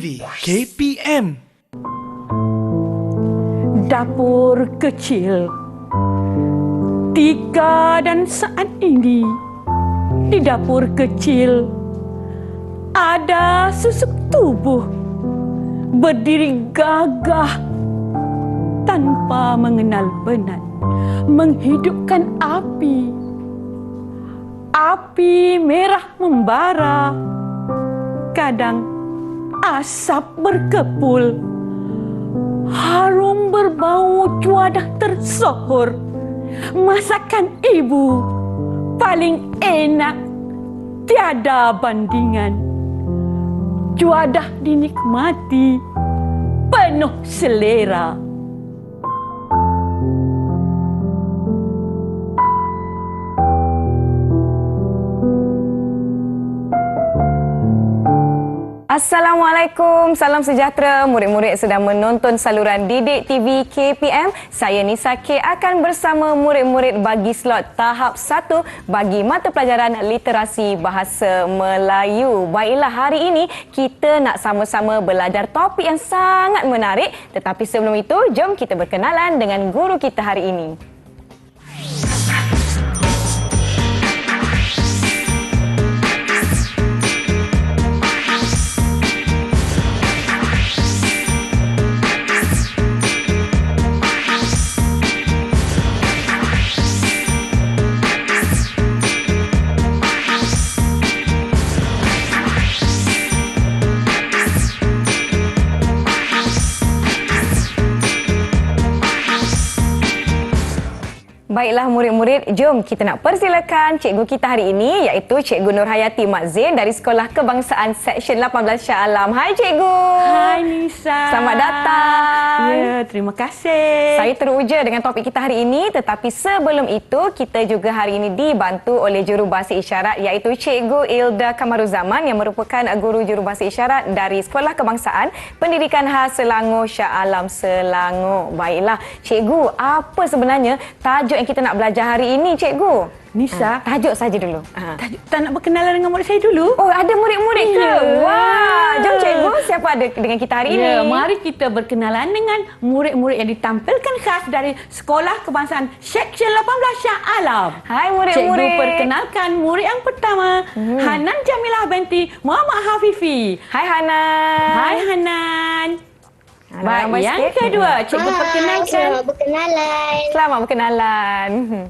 TV KPM. Dapur kecil. Tika dan saat ini di dapur kecil ada susuk tubuh berdiri gagah tanpa mengenal penat menghidupkan api. Api merah membara, kadang asap berkepul, harum berbau cuadah tersohor. Masakan ibu paling enak, tiada bandingan. Cuadah dinikmati, penuh selera. Assalamualaikum, salam sejahtera murid-murid sedang menonton saluran Didik TV KPM. Saya Nisa K akan bersama murid-murid bagi slot tahap 1 bagi mata pelajaran literasi bahasa Melayu. Baiklah, hari ini kita nak sama-sama belajar topik yang sangat menarik. Tetapi sebelum itu, jom kita berkenalan dengan guru kita hari ini. Baiklah murid-murid, jom kita nak persilakan cikgu kita hari ini iaitu Cikgu Nurhayati Mak Zain dari Sekolah Kebangsaan Seksyen 18 Shah Alam. Hai cikgu. Hai Nisa. Selamat datang. Ya, terima kasih. Saya teruja dengan topik kita hari ini, tetapi sebelum itu kita juga hari ini dibantu oleh jurubahasa isyarat iaitu Cikgu Ilda Kamaruzaman yang merupakan guru jurubahasa isyarat dari Sekolah Kebangsaan Pendidikan Khas Selangor Shah Alam Selangor. Baiklah, cikgu, apa sebenarnya tajuk yang kita nak belajar hari ini, cikgu? Nisa, Tajuk saja dulu. tajuk tak nak berkenalan dengan murid saya dulu? Oh, ada murid-murid ke? Ya. Wah, jom cikgu, siapa ada dengan kita hari Ya, ini? mari kita berkenalan dengan murid-murid yang ditampilkan khas dari Sekolah Kebangsaan Seksyen 18 Shah Alam. Hai murid-murid. Cikgu perkenalkan murid yang pertama, Hanan Jamilah binti Muhammad Hafifi. Hai Hanan. Hai Hanan. Baik, Baik, yang kedua, cikgu perkenalkan. Selamat berkenalan. Selamat berkenalan.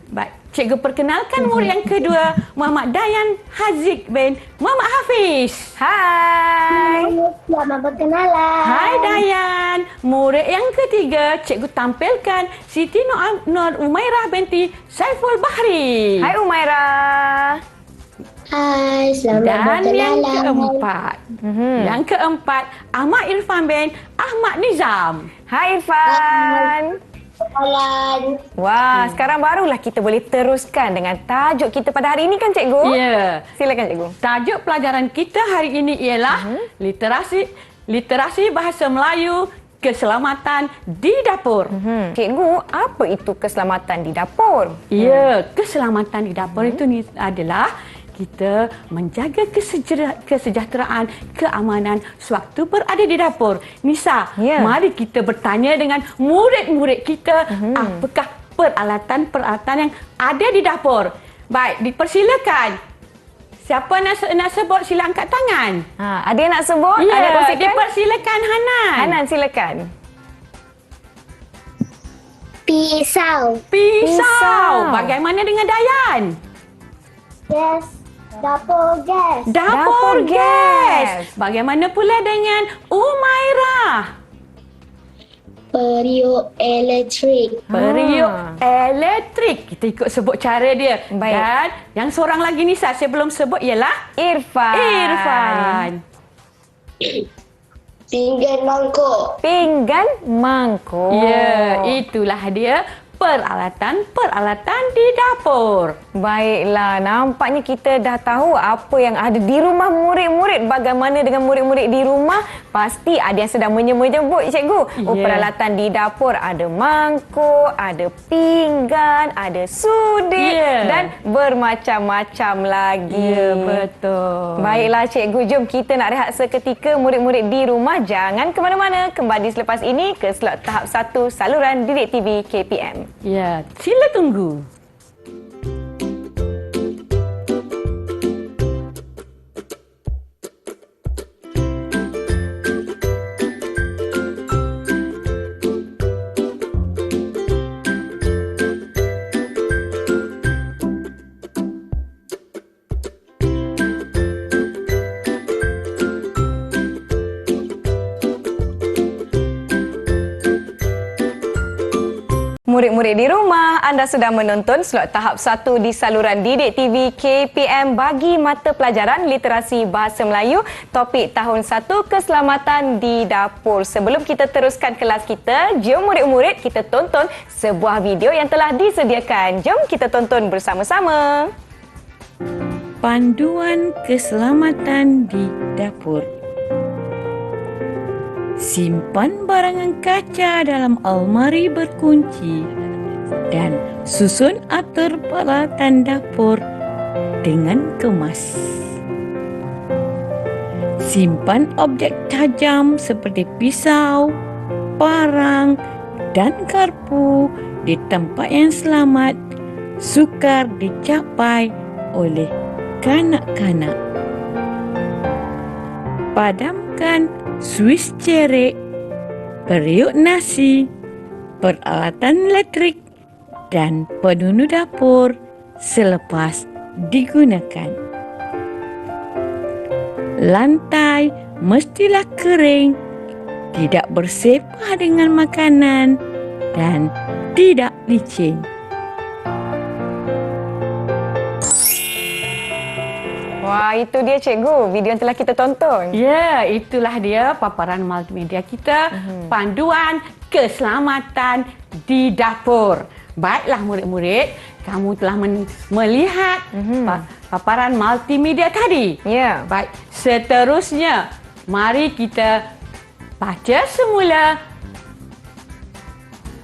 Baik, cikgu perkenalkan murid yang kedua, Muhammad Dayan Haziq bin Muhammad Hafiz. Hai. Selamat berkenalan. Hai Dayan. Murid yang ketiga, cikgu tampilkan Siti Nur Umairah binti Saiful Bahri. Hai Umairah. Hai, selamat Dan yang berkenalan. keempat, Ahmad Irfan bin Ahmad Nizam. Hai Irfan. Berkenalan. Wah, sekarang barulah kita boleh teruskan dengan tajuk kita pada hari ini kan cikgu? Ya. Silakan cikgu. Tajuk pelajaran kita hari ini ialah literasi bahasa Melayu, keselamatan di dapur. Cikgu, apa itu keselamatan di dapur? Ya, keselamatan di dapur itu adalah kita menjaga kesejahteraan, keamanan sewaktu berada di dapur. Nisa, mari kita bertanya dengan murid-murid kita apakah peralatan-peralatan yang ada di dapur. Baik, dipersilakan. Siapa nak sebut, sila angkat tangan. Ada yang nak sebut? Ada Ya, kongsikan? dipersilakan Hanan. Hanan, silakan. Pisau. Pisau. Bagaimana dengan Dayan? Gas. Dapur gas. Dapur gas. gas. Bagaimana pula dengan Umairah? Periuk elektrik. Periuk elektrik. Kita ikut sebut cara dia. Baik. Dan yang seorang lagi Nisa saya belum sebut ialah Irfan. Irfan. Pinggan mangkuk. Pinggan mangkuk. Ya, itulah dia peralatan-peralatan di dapur. Baiklah, nampaknya kita dah tahu apa yang ada di rumah murid-murid. Bagaimana dengan murid-murid di rumah? Pasti ada yang sedang menyebut cikgu. Oh, peralatan di dapur ada mangkuk, ada pinggan, ada sudut dan bermacam-macam lagi. Ya, betul. Baiklah cikgu, jom kita nak rehat seketika. Murid-murid di rumah jangan ke mana-mana. Kembali selepas ini ke slot tahap 1 saluran Didik TV KPM. Ya, sila tunggu. Murid-murid di rumah, anda sedang menonton slot tahap 1 di saluran Didik TV KPM bagi mata pelajaran Literasi Bahasa Melayu, topik tahun 1 Keselamatan di Dapur. Sebelum kita teruskan kelas kita, jom murid-murid kita tonton sebuah video yang telah disediakan. Jom kita tonton bersama-sama. Panduan keselamatan di dapur. Simpan barangan kaca dalam almari berkunci dan susun atur peralatan dapur dengan kemas. Simpan objek tajam seperti pisau, parang dan garpu di tempat yang selamat, sukar dicapai oleh kanak-kanak. Padamkan suis cerek, periuk nasi, peralatan elektrik dan penunu dapur selepas digunakan. Lantai mestilah kering, tidak bersepah dengan makanan dan tidak licin. Wah, itu dia cikgu, video yang telah kita tonton. Ya, itulah dia paparan multimedia kita, panduan keselamatan di dapur. Baiklah murid-murid, kamu telah melihat paparan multimedia tadi. Ya. Baik, seterusnya mari kita baca semula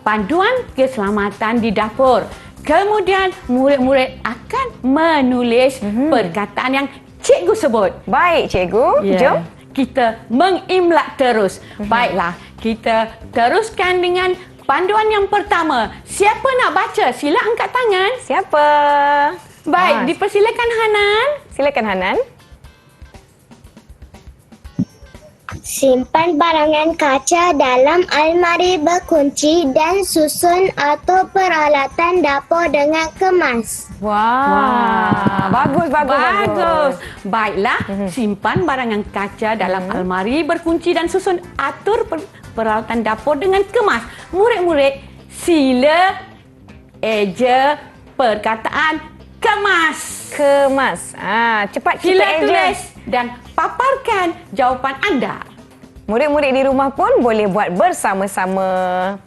panduan keselamatan di dapur. Kemudian murid-murid akan menulis perkataan yang cikgu sebut. Baik cikgu, jom. Kita mengimlak terus. Baiklah, kita teruskan dengan panduan yang pertama. Siapa nak baca? Sila angkat tangan. Siapa? Baik, dipersilakan Hanan. Silakan Hanan. Simpan barangan kaca dalam almari berkunci dan susun atau peralatan dapur dengan kemas. Wah. Bagus. Baiklah, simpan barangan kaca dalam almari berkunci dan susun atur peralatan dapur dengan kemas. Murid-murid, sila eja perkataan kemas. Kemas. Cepat kita Sila eja. tulis dan paparkan jawapan anda. Murid-murid di rumah pun boleh buat bersama-sama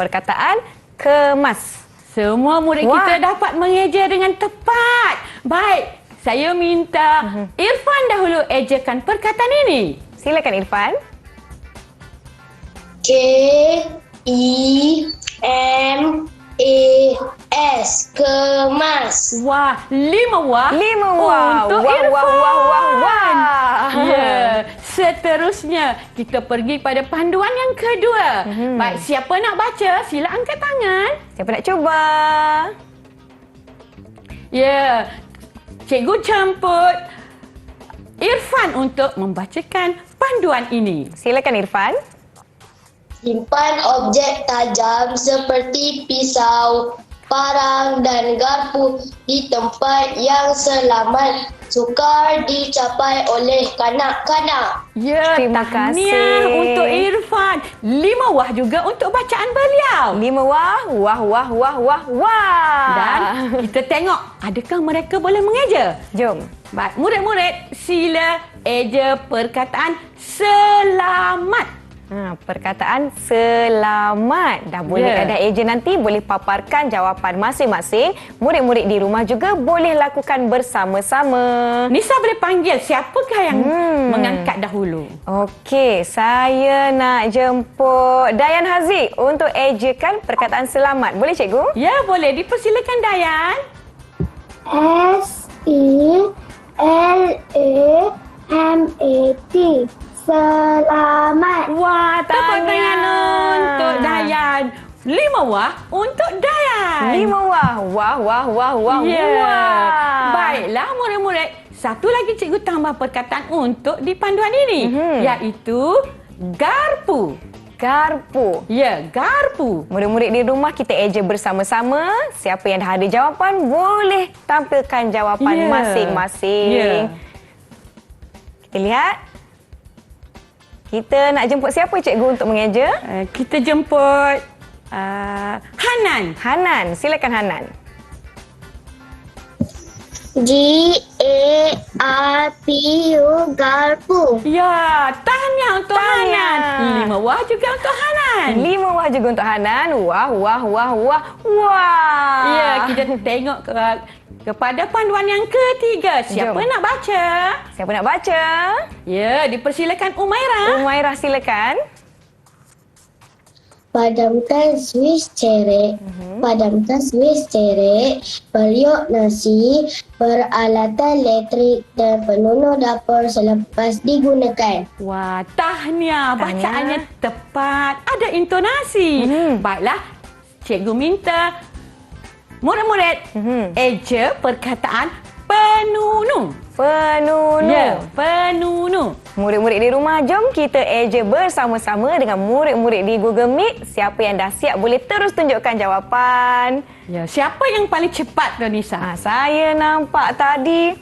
perkataan kemas. Semua murid kita dapat mengeja dengan tepat. Baik, saya minta Irfan dahulu ejakan perkataan ini. Silakan Irfan. K-E-M-A-S, kemas. Wah, 5 wah. 5 wah. Untuk Wah. Irfan. Ya, seterusnya kita pergi pada panduan yang kedua. Baik, siapa nak baca? Sila angkat tangan. Siapa nak cuba? Ya, cikgu jemput Irfan untuk membacakan panduan ini. Silakan Irfan. Simpan objek tajam seperti pisau, parang dan garpu di tempat yang selamat, sukar dicapai oleh kanak-kanak. Ya, Terima tahniah kasih. untuk Irfan. 5 wah juga untuk bacaan beliau. 5 wah. Dan kita tengok adakah mereka boleh mengeja. Jom. Baik, murid-murid sila eja perkataan selamat. Perkataan selamat. Dah boleh ada eja nanti boleh paparkan jawapan masing-masing. Murid-murid di rumah juga boleh lakukan bersama-sama. Nisa boleh panggil siapakah yang mengangkat dahulu? Okey, saya nak jemput Dayan Haziq untuk ejakan perkataan selamat. Boleh cikgu? Ya, boleh. Dipersilakan Dayan. S-E-L-A-M-A-T. Selamat. Wah, tepuk tangan untuk Dayan. 5 wah untuk Dayan. 5 wah. Wah. Baiklah murid-murid. Satu lagi cikgu tambah perkataan untuk di panduan ini. Iaitu garpu. Garpu. Ya, garpu. Murid-murid di rumah kita eja bersama-sama. Siapa yang dah ada jawapan boleh tampilkan jawapan masing-masing. Kita lihat. Kita nak jemput siapa cikgu untuk mengeja? Kita jemput Hanan. Hanan, silakan Hanan. G-A-R-P-U. Garpu. Ya, tahniah untuk Hanan. 5 wah juga untuk Hanan. 5 wah juga untuk Hanan. Wah. Ya, kita tengok kepada panduan yang ketiga. Siapa nak baca? Siapa nak baca? Ya, dipersilakan Umairah. Umairah silakan. Padamkan Swiss cerek, padamkan Swiss cerek, periuk nasi, peralatan elektrik dan penunuh dapur selepas digunakan. Wah, tahniah. Bacaannya tepat. Ada intonasi. Baiklah, cikgu minta murid-murid eja perkataan penunuh. Penunuh. Ya, penunuh. Murid-murid di rumah, jom kita eja bersama-sama dengan murid-murid di Google Meet. Siapa yang dah siap boleh terus tunjukkan jawapan. Ya, siapa yang paling cepat tu Nisa? Saya nampak tadi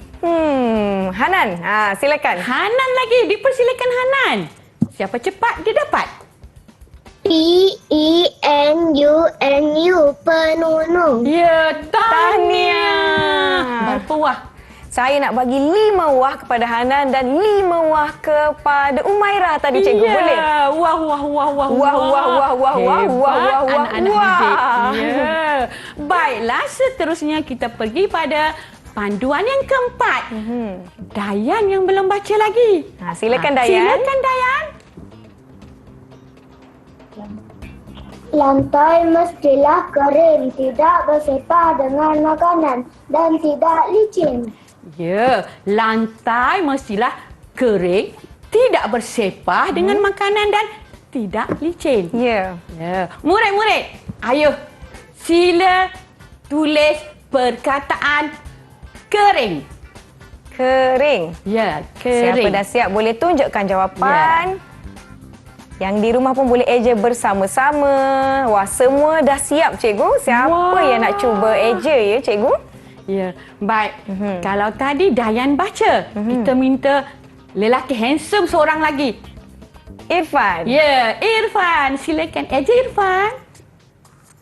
Hanan. Silakan. Hanan lagi. Dipersilakan Hanan. Siapa cepat dia dapat. P-E-N-U-N-U. Penunuh. Ya, tahniah. Berapa wah? Saya nak bagi 5 wah kepada Hanan dan 5 wah kepada Umairah tadi cikgu. Boleh? Wah. Wah. Anak-anak didik. Ya. Baiklah, seterusnya kita pergi pada panduan yang keempat. Dayan yang belum baca lagi. Silakan Dayan. Silakan Dayan. Lantai mestilah kering, tidak bersepah dengan makanan dan tidak licin. Ya, lantai mestilah kering, tidak bersepah dengan makanan dan tidak licin. Ya. Murid-murid, ayo sila tulis perkataan kering. Kering. Ya, Siapa kering. dah siap boleh tunjukkan jawapan. Yang di rumah pun boleh eja bersama-sama. Wah, semua dah siap cikgu. Siapa yang nak cuba eja ya cikgu? Ya, baik. Kalau tadi Dayan baca, kita minta lelaki handsome seorang lagi. Irfan. Ya, Irfan. Silakan eja Irfan.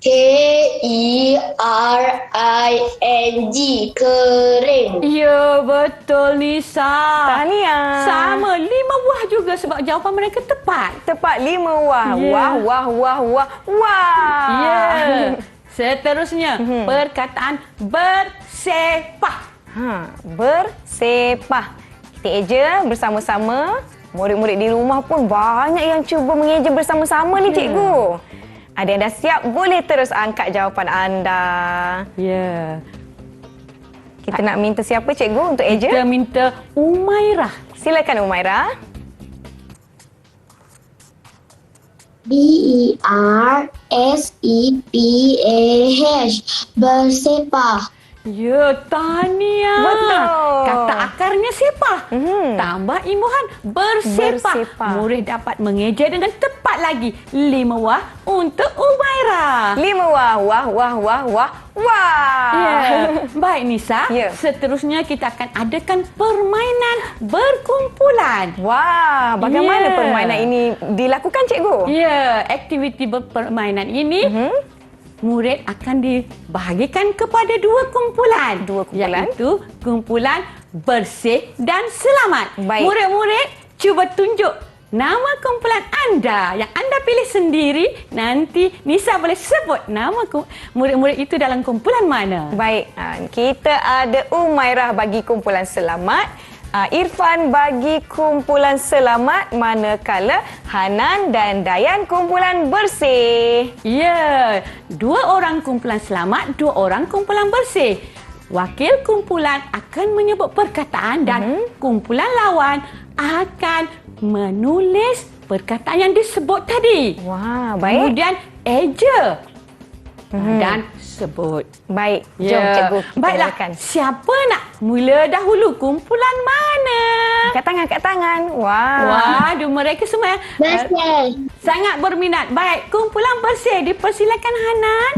K-E-R-I-N-G. Kering. Ya, betul Nisa. Tahniah. Sama, 5 buah juga sebab jawapan mereka tepat. Tepat 5 wah. Ya. Wah. Ya. Seterusnya, perkataan bersepah. Bersepah. Kita eja bersama-sama. Murid-murid di rumah pun banyak yang cuba mengeja bersama-sama ni cikgu. Ada yang dah siap, boleh terus angkat jawapan anda. Ya. Kita nak minta siapa cikgu untuk eja? Kita minta Umairah. Silakan Umairah. B-E-R-S-E-P-A-H. Bersepah. Ya, tahniah. Betul. Kata akarnya sepah. Tambah imbuhan bersepah. Murid dapat mengeja dengan tepat lagi. 5 wah untuk Umairah. 5 wah. Wah. Ya. Baik Nisa, seterusnya kita akan adakan permainan berkumpulan. Wah, bagaimana permainan ini dilakukan cikgu? Ya, aktiviti permainan ini murid akan dibahagikan kepada 2 kumpulan. Iaitu kumpulan bersih dan selamat. Baik. Murid-murid cuba tunjuk nama kumpulan anda yang anda pilih sendiri. Nanti Nisa boleh sebut nama murid-murid itu dalam kumpulan mana. Baik, kita ada Umairah bagi kumpulan selamat, Irfan bagi kumpulan selamat, manakala Hanan dan Dayan kumpulan bersih. Ya, 2 orang kumpulan selamat, 2 orang kumpulan bersih. Wakil kumpulan akan menyebut perkataan dan kumpulan lawan akan menulis perkataan yang disebut tadi. Wah, baik. Kemudian eja dan sebut. Baik, jom cikgu kita Baiklah, mulakan. siapa nak mula dahulu? Kumpulan mana? Angkat tangan. Wah. Waduh, mereka semua Bersih. sangat berminat. Baik, kumpulan bersih. Dipersilakan Hanan.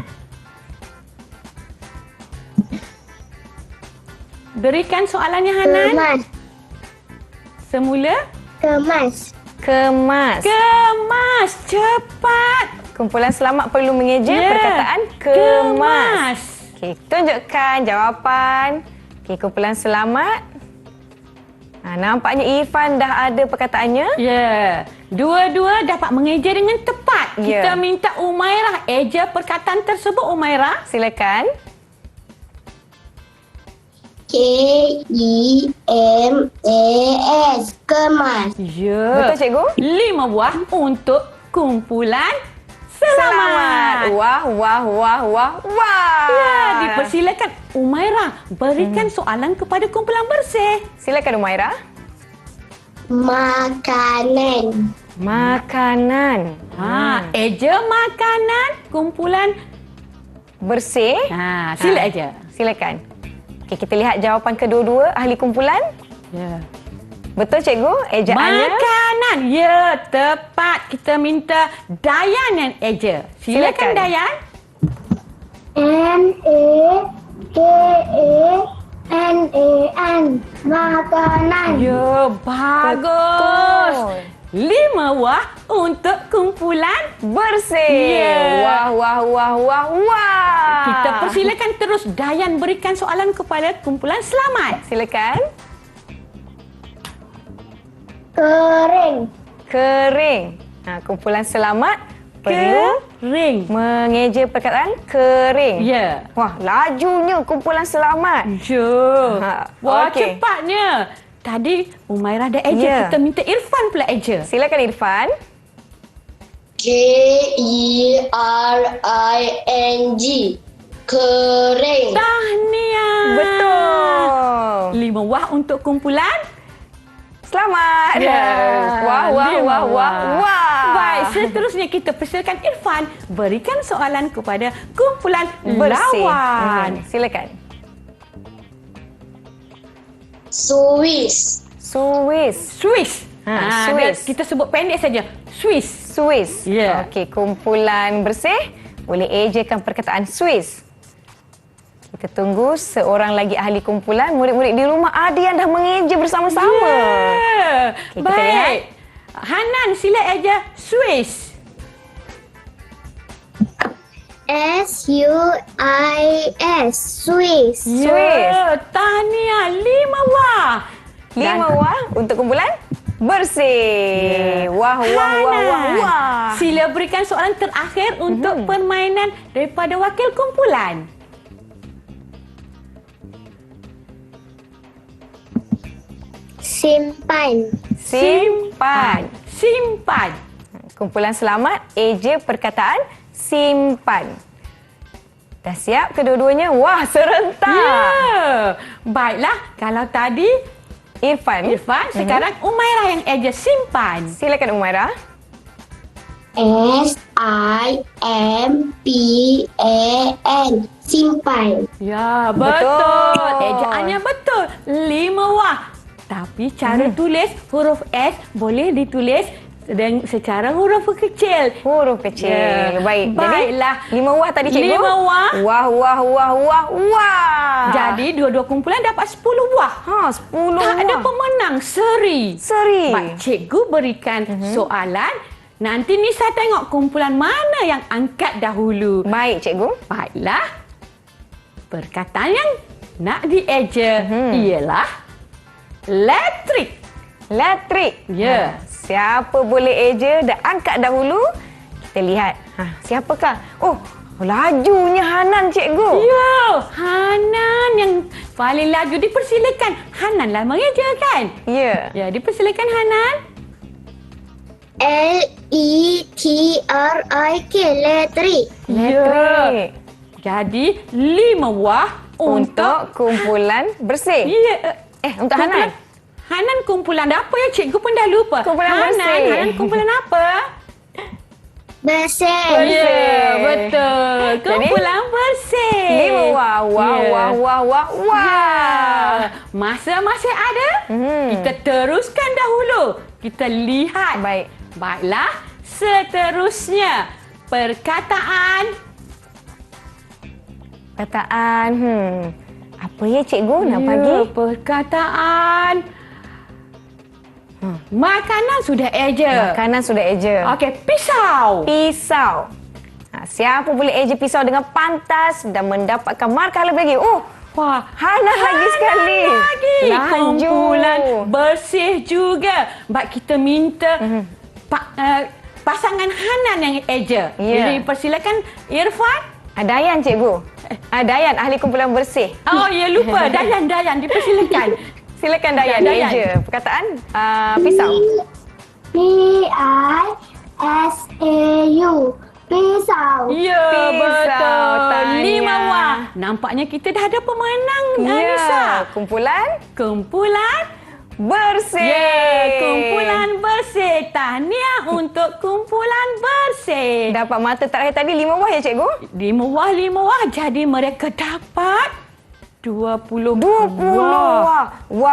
Berikan soalannya Hanan. Kemas. Semula. Kemas. Kemas. Kemas. Cepat. Kumpulan selamat perlu mengeja perkataan kemas. Okey, tunjukkan jawapan. Okey, kumpulan selamat. Nampaknya Irfan dah ada perkataannya. Ya. Dua-dua dapat mengeja dengan tepat. Ya. Kita minta Umairah eja perkataan tersebut, Umairah. Silakan. KEMAS. Kemas. Ya. Betul, cikgu? 5 buah untuk kumpulan selamat. Wah, wah, wah, wah, wah. Ya, dipersilakan Umairah berikan soalan kepada kumpulan bersih. Silakan Umairah. Makanan. Makanan. Eja makanan kumpulan. Bersih. Sila aja. Silakan. Okey, kita lihat jawapan kedua-dua ahli kumpulan. Ya. Betul, cikgu? Ejaannya. Makanan. Ya, tepat. Kita minta Dayan yang eja. Silakan Silakan. Dayan. MAKANAN. Makanan. Ya, bagus. Betul. 5 buah untuk kumpulan. Bersih. Ya. Wah, wah, wah, wah, wah. Kita persilakan terus Dayan berikan soalan kepada kumpulan selamat. Silakan. Kering. Kering. Kumpulan selamat perlu Kering. mengeja perkataan kering. Ya. Wah, lajunya kumpulan selamat. Ya. Wah, okey. cepatnya. Tadi Umairah dah eja. Ya. Kita minta Irfan pula eja. Silakan Irfan. KERING. Kering. Tahniah. Betul. 5 buah untuk kumpulan. Selamat. Ya. Wah, wah, 5 wah, wah, buah. wah. Baik, seterusnya kita persilakan Irfan berikan soalan kepada kumpulan Bersih. lawan. Silakan. Swiss. Swiss. Swiss. Swiss. Kita sebut pendek saja. Swiss. Swiss. Ya. Okey, kumpulan bersih boleh ejakan perkataan Swiss. Kita tunggu seorang lagi ahli kumpulan. Murid-murid di rumah ada yang dah mengeja bersama-sama. Ya. Okey, kita lihat. Baik. Hanan sila eja Swiss. SUIS. Swiss. Ya, tahniah 5 buah. 5 wah untuk kumpulan bersih. Wah, wah, wah, wah, wah. Sila berikan soalan terakhir untuk permainan daripada wakil kumpulan. Simpan. Simpan. Simpan. Kumpulan selamat eja perkataan simpan. Dah siap kedua-duanya? Wah, serentak. Ya. Baiklah, kalau tadi Irfan. sekarang Umairah yang eja simpan. Silakan Umairah. SIMPAN. Simpan. Ya, Betul. betul. Ejaannya betul. 5 wah. Tapi cara tulis huruf S boleh ditulis secara huruf kecil. Huruf kecil. Ya. Baik. Baiklah. Jadi 5 wah tadi cikgu. 5 wah. Wah, wah, wah, wah, wah. Jadi dua-dua kumpulan dapat 10 buah. 10 Tak wah. ada pemenang, seri. Seri. Baik, cikgu berikan soalan. Nanti Nisa tengok kumpulan mana yang angkat dahulu. Baik, cikgu. Baiklah. Perkataan yang nak dieja ialah elektrik. Elektrik. Ya. Siapa boleh eja dan angkat dahulu? Kita lihat. Siapakah? Oh, lajunya Hanan, cikgu. Ya, Hanan yang paling laju. Dipersilakan. Hanan lah mengeja kan? Ya. Ya, dipersilakan Hanan. Letrik. Letrik. Elektrik. Jadi 5 wah Untuk kumpulan bersih. Ya. Untuk Hanan. Hanan kumpulan apa ya? Cikgu pun dah lupa. Kumpulan bersih. Hanan kumpulan apa? Bersih. Ya, betul. Kumpulan bersih. 5 wah. Wah, Ya. wah, wah, wah, wah. Ya. Masa masih ada? Kita teruskan dahulu. Kita lihat. Baik. Baiklah. Seterusnya. Perkataan. Apa ya cikgu nak bagi? Perkataan. Makanan sudah eja. Makanan sudah eja. Okey, pisau. Pisau. Siapa boleh eja pisau dengan pantas dan mendapatkan markah lebih lagi? Oh, Wah, Hanan lagi sekali. lagi. Laju. Kumpulan bersih juga. Baik, kita minta pasangan Hanan yang eja. Ya. Jadi persilakan Irfan. Dayan cikgu. Dayan, ahli kumpulan bersih. Oh, ya lupa. Dayan, dipersilakan. Silakan Dayan, Dayan. eja perkataan pisau. Pisau. Pisau. Ya, Pisau, betul. Tania. 5 wah. Nampaknya kita dah ada pemenang, Nisa. Kumpulan Bersih. Ya, kumpulan bersih. Tahniah untuk kumpulan bersih. Dapat mata terakhir tadi 5 wah ya cikgu? 5 wah. Jadi mereka dapat 20 Wah. Wah.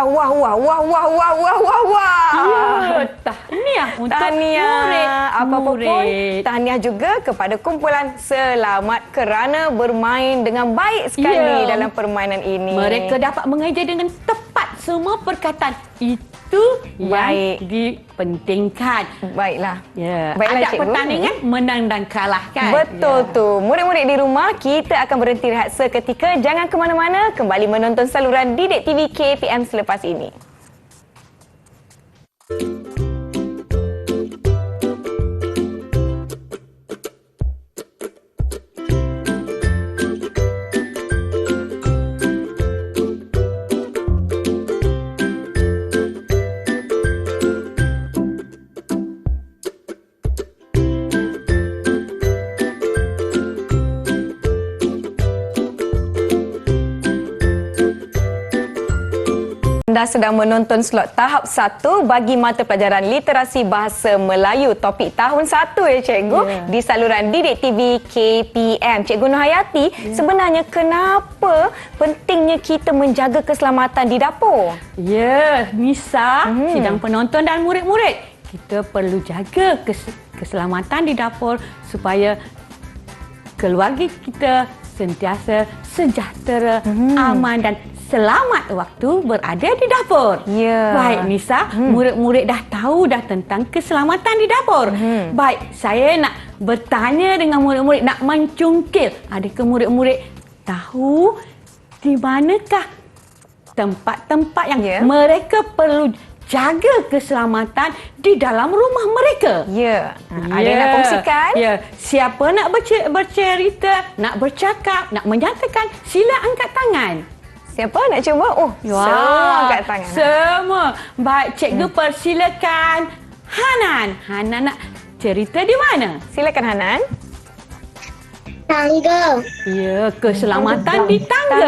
Ya, tahniah untuk murid. Apa-apa pun, tahniah juga kepada kumpulan. Selamat kerana bermain dengan baik sekali Ya. dalam permainan ini. Mereka dapat mengeja dengan tepat semua perkataan. Itu Baik. yang dipentingkan. Baiklah. Ya, Baiklah, ada cikgu. pertandingan menang dan kalah kan. Betul Ya. tu. Murid-murid di rumah, kita akan berhenti rehat seketika. Jangan ke mana-mana. Kembali menonton saluran Didik TV KPM selepas ini. Anda sedang menonton slot tahap 1 bagi mata pelajaran literasi bahasa Melayu topik tahun 1 ya cikgu, di saluran Didik TV KPM. Cikgu Nurhayati, sebenarnya kenapa pentingnya kita menjaga keselamatan di dapur? Ya, Nisa, sidang penonton dan murid-murid. Kita perlu jaga keselamatan di dapur supaya keluarga kita sentiasa sejahtera, aman dan selamat waktu berada di dapur. Ya. Baik Nisa, murid-murid dah tahu dah tentang keselamatan di dapur. Baik, saya nak bertanya dengan murid-murid, nak mencungkil. Adakah murid-murid tahu di manakah tempat-tempat yang mereka perlu jaga keselamatan di dalam rumah mereka? Ya. Ada yang nak kongsikan? Ya. Siapa nak bercerita, nak bercakap, nak menyatakan, sila angkat tangan. Siapa nak cuba? Oh, semua angkat tangan. Semua. Baik, cikgu persilakan Hanan. Hanan nak cerita di mana? Silakan Hanan. Tangga. Ya, keselamatan di tangga.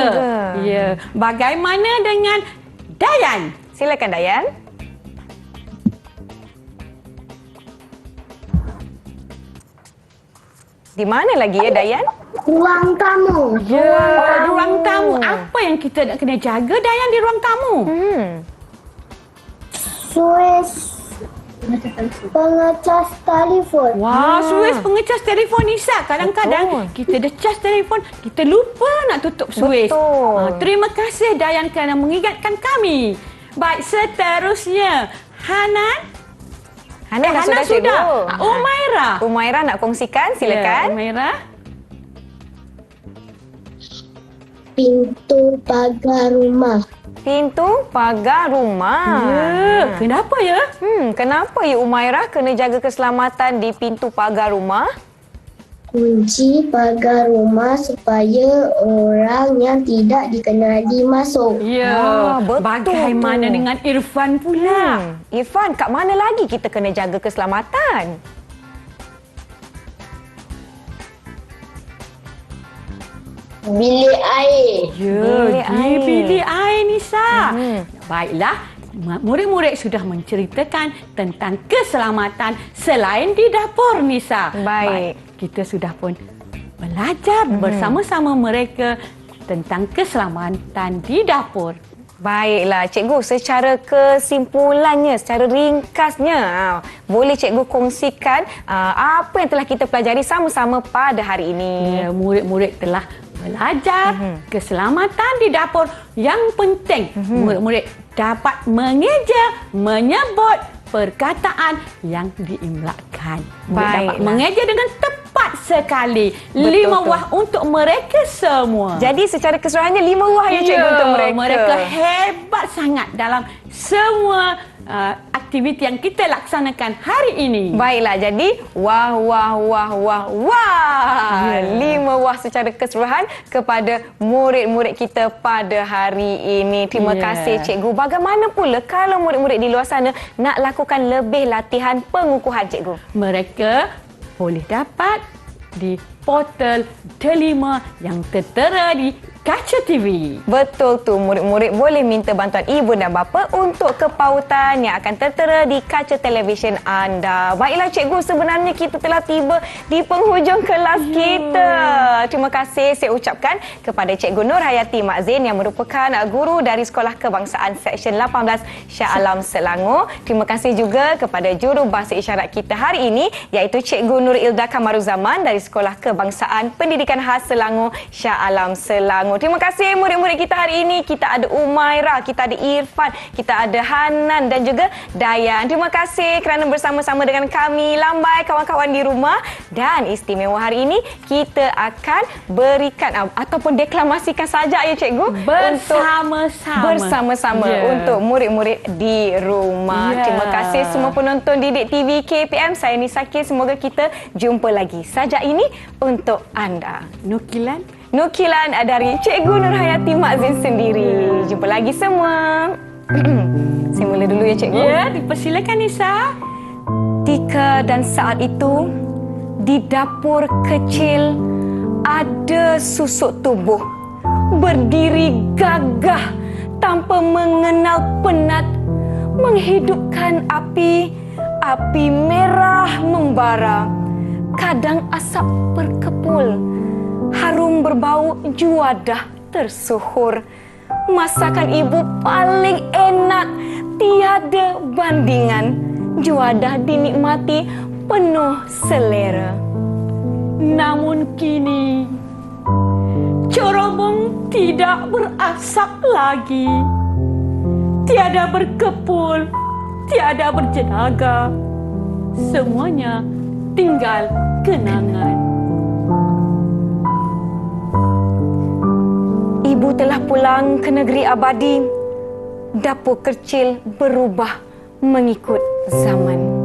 Ya. Bagaimana dengan Dayan? Silakan Dayan. Di mana lagi ya Dayan? Ruang tamu. Ya, ruang tamu. Apa yang kita nak kena jaga, Dayan, di ruang tamu? Suis pengecas telefon. Wah, suis pengecas telefon Nisa. Kadang-kadang kita dah cas telefon, kita lupa nak tutup suis. Betul. Terima kasih Dayan kerana mengingatkan kami. Baik, seterusnya Hanan. Hanan Hanan sudah. Umaira. Umaira nak kongsikan, silakan. Ya, Umaira. Pintu pagar rumah. Pintu pagar rumah. Ya, kenapa ya? Kenapa ya Umairah kena jaga keselamatan di pintu pagar rumah? Kunci pagar rumah supaya orang yang tidak dikenali masuk. Ya, betul bagaimana tu. dengan Irfan pula? Irfan, kat mana lagi kita kena jaga keselamatan? Bilik air. Ya, Bilik di air. bilik air, Nisa. Baiklah, murid-murid sudah menceritakan tentang keselamatan selain di dapur, Nisa. Baik. Kita sudah pun belajar bersama-sama mereka tentang keselamatan di dapur. Baiklah, cikgu, secara kesimpulannya, secara ringkasnya, boleh cikgu kongsikan apa yang telah kita pelajari sama-sama pada hari ini? Ya, murid-murid telah belajar keselamatan di dapur. Yang penting, murid-murid dapat mengeja, menyebut perkataan yang diimlakkan. Murid dapat Baiklah. mengeja dengan tepat sekali. Betul 5 tu. wah untuk mereka semua. Jadi secara keseluruhannya 5 wah ya cikgu untuk mereka. Mereka hebat sangat dalam semua aktiviti yang kita laksanakan hari ini. Baiklah, jadi wah. Ya. 5 wah secara keseluruhan kepada murid-murid kita pada hari ini. Terima Ya. kasih cikgu. Bagaimana pula kalau murid-murid di luar sana nak lakukan lebih latihan pengukuhan cikgu? Mereka boleh dapat di portal Delima yang tertera di Kaca TV. Betul tu, murid-murid boleh minta bantuan ibu dan bapa untuk kepautan yang akan tertera di kaca televisyen anda. Baiklah cikgu, sebenarnya kita telah tiba di penghujung kelas kita. Terima kasih saya ucapkan kepada Cikgu Nur Hayati Mak Zain yang merupakan guru dari Sekolah Kebangsaan Seksyen 18 Shah Alam Selangor. Terima kasih juga kepada juru bahasa isyarat kita hari ini iaitu Cikgu Nur Ilda Kamaruzaman dari Sekolah Kebangsaan Pendidikan Khas Selangor Shah Alam Selangor. Terima kasih murid-murid kita hari ini. Kita ada Umairah, kita ada Irfan, kita ada Hanan dan juga Dayan. Terima kasih kerana bersama-sama dengan kami. Lambai kawan-kawan di rumah. Dan istimewa hari ini kita akan berikan ataupun deklamasikan sajak ya cikgu. Bersama-sama untuk murid-murid di rumah. Terima kasih semua penonton Didik TV KPM. Saya Nisakir. Semoga kita jumpa lagi. Sajak ini untuk anda. Nukilan dari Cikgu Nur Hayati Mak Zain sendiri. Jumpa lagi semua. Saya mula dulu ya cikgu. Ya, dipersilakan Nisa. Ketika dan saat itu, di dapur kecil ada susuk tubuh berdiri gagah tanpa mengenal penat, menghidupkan api merah membara. Kadang asap berkepul, harum berbau juadah tersuhur. Masakan ibu paling enak, tiada bandingan. Juadah dinikmati penuh selera. Namun kini corobong tidak berasap lagi. Tiada berkepul, tiada berjenaga. Semuanya tinggal kenangan. Ibu telah pulang ke negeri abadi. Dapur kecil berubah mengikut zaman.